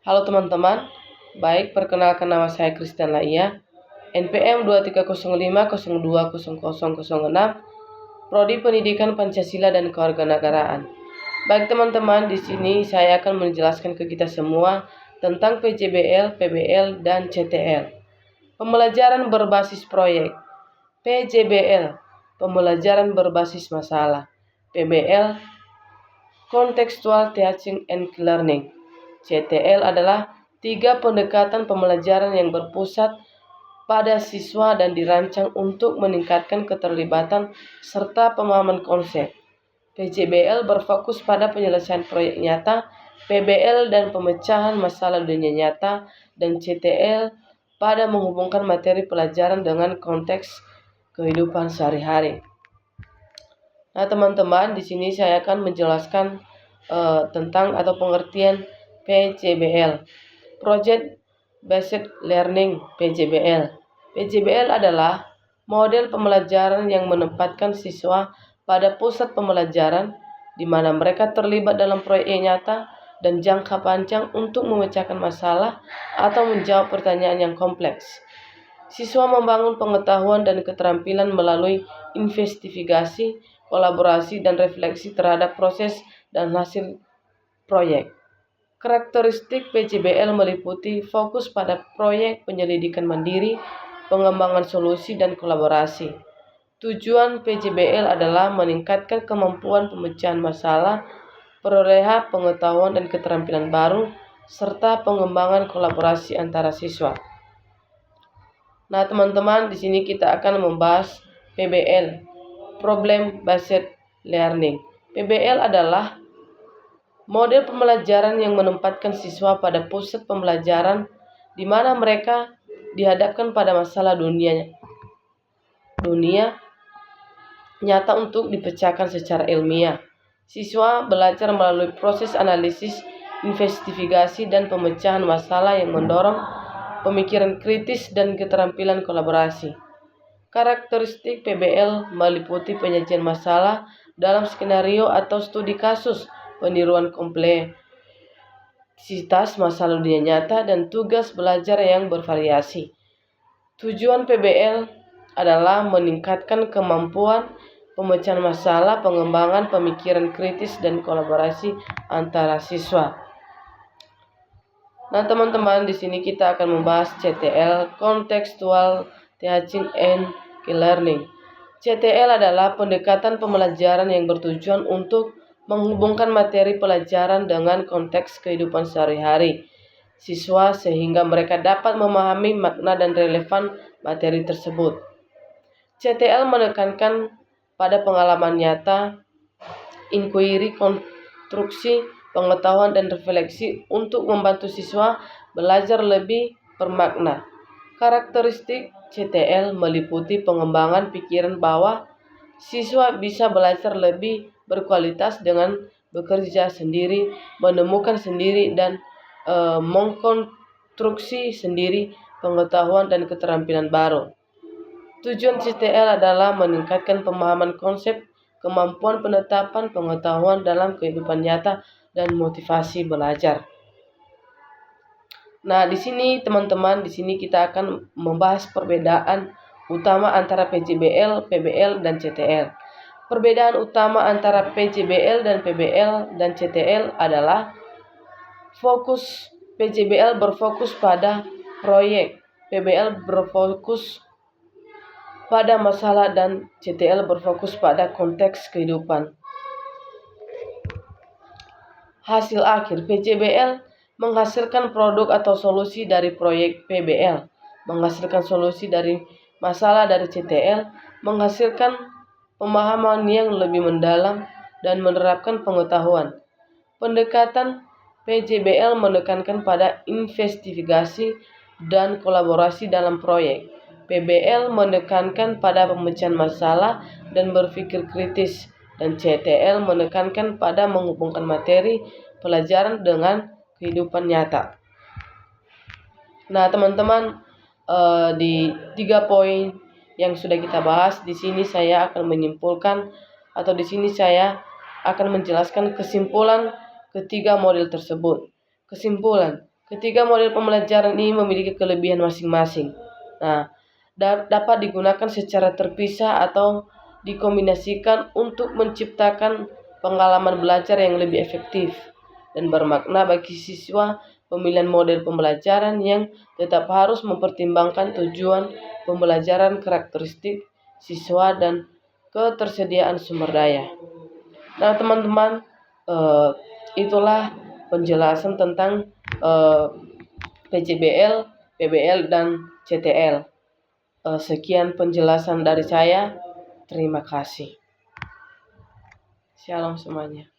Halo teman-teman, baik perkenalkan nama saya Christian Laia, NPM 2305020006, Prodi Pendidikan Pancasila dan Kewarganegaraan. Baik teman-teman, di sini saya akan menjelaskan ke kita semua tentang PJBL, PBL, dan CTL. Pembelajaran berbasis proyek. PJBL, pembelajaran berbasis masalah. PBL, contextual teaching and learning. CTL adalah 3 pendekatan pembelajaran yang berpusat pada siswa dan dirancang untuk meningkatkan keterlibatan serta pemahaman konsep. PJBL berfokus pada penyelesaian proyek nyata, PBL dan pemecahan masalah dunia nyata, dan CTL pada menghubungkan materi pelajaran dengan konteks kehidupan sehari-hari. Nah, teman-teman, di sini saya akan menjelaskan tentang atau pengertian PJBL, Project Based Learning. PJBL adalah model pembelajaran yang menempatkan siswa pada pusat pembelajaran, di mana mereka terlibat dalam proyek nyata dan jangka panjang untuk memecahkan masalah atau menjawab pertanyaan yang kompleks. Siswa membangun pengetahuan dan keterampilan melalui investigasi, kolaborasi, dan refleksi terhadap proses dan hasil proyek. Karakteristik PJBL meliputi fokus pada proyek penyelidikan mandiri, pengembangan solusi, dan kolaborasi. Tujuan PJBL adalah meningkatkan kemampuan pemecahan masalah, perolehan pengetahuan dan keterampilan baru, serta pengembangan kolaborasi antara siswa. Nah, teman-teman, di sini kita akan membahas PBL, Problem Based Learning. PBL adalah model pembelajaran yang menempatkan siswa pada pusat pembelajaran, di mana mereka dihadapkan pada masalah dunia nyata untuk dipecahkan secara ilmiah. Siswa belajar melalui proses analisis, investigasi, dan pemecahan masalah yang mendorong pemikiran kritis dan keterampilan kolaborasi. Karakteristik PBL meliputi penyajian masalah dalam skenario atau studi kasus, peniruan kompleksitas masalah dunia nyata, dan tugas belajar yang bervariasi. Tujuan PBL adalah meningkatkan kemampuan pemecahan masalah, pengembangan pemikiran kritis, dan kolaborasi antara siswa. Nah, teman-teman, di sini kita akan membahas CTL, Contextual Teaching and Learning. CTL adalah pendekatan pembelajaran yang bertujuan untuk menghubungkan materi pelajaran dengan konteks kehidupan sehari-hari siswa sehingga mereka dapat memahami makna dan relevan materi tersebut. CTL menekankan pada pengalaman nyata, inquiry, konstruksi, pengetahuan, dan refleksi untuk membantu siswa belajar lebih bermakna. Karakteristik CTL meliputi pengembangan pikiran bahwa siswa bisa belajar lebih berkualitas dengan bekerja sendiri, menemukan sendiri, dan mengkonstruksi sendiri pengetahuan dan keterampilan baru. Tujuan CTL adalah meningkatkan pemahaman konsep, kemampuan penetapan pengetahuan dalam kehidupan nyata, dan motivasi belajar. Nah, di sini teman-teman, di sini kita akan membahas perbedaan utama antara PJBL, PBL, dan CTL. Perbedaan utama antara PJBL dan PBL dan CTL adalah fokus. PJBL berfokus pada proyek, PBL berfokus pada masalah, dan CTL berfokus pada konteks kehidupan. Hasil akhir, PJBL menghasilkan produk atau solusi dari proyek, PBL menghasilkan solusi dari masalah dari CTL, menghasilkan pemahaman yang lebih mendalam dan menerapkan pengetahuan. Pendekatan PJBL menekankan pada investigasi dan kolaborasi dalam proyek. PBL menekankan pada pemecahan masalah dan berpikir kritis, dan CTL menekankan pada menghubungkan materi pelajaran dengan kehidupan nyata. Nah, teman-teman, di 3 poin yang sudah kita bahas, di sini saya akan menyimpulkan atau di sini saya akan menjelaskan kesimpulan ketiga model tersebut. Kesimpulan, Ketiga model pembelajaran ini memiliki kelebihan masing-masing. Nah, dapat digunakan secara terpisah atau dikombinasikan untuk menciptakan pengalaman belajar yang lebih efektif dan bermakna bagi siswa. Pemilihan model pembelajaran yang tetap harus mempertimbangkan tujuan pembelajaran, karakteristik siswa, dan ketersediaan sumber daya. Nah, teman-teman, itulah penjelasan tentang PJBL, PBL, dan CTL. Sekian penjelasan dari saya. Terima kasih. Shalom semuanya.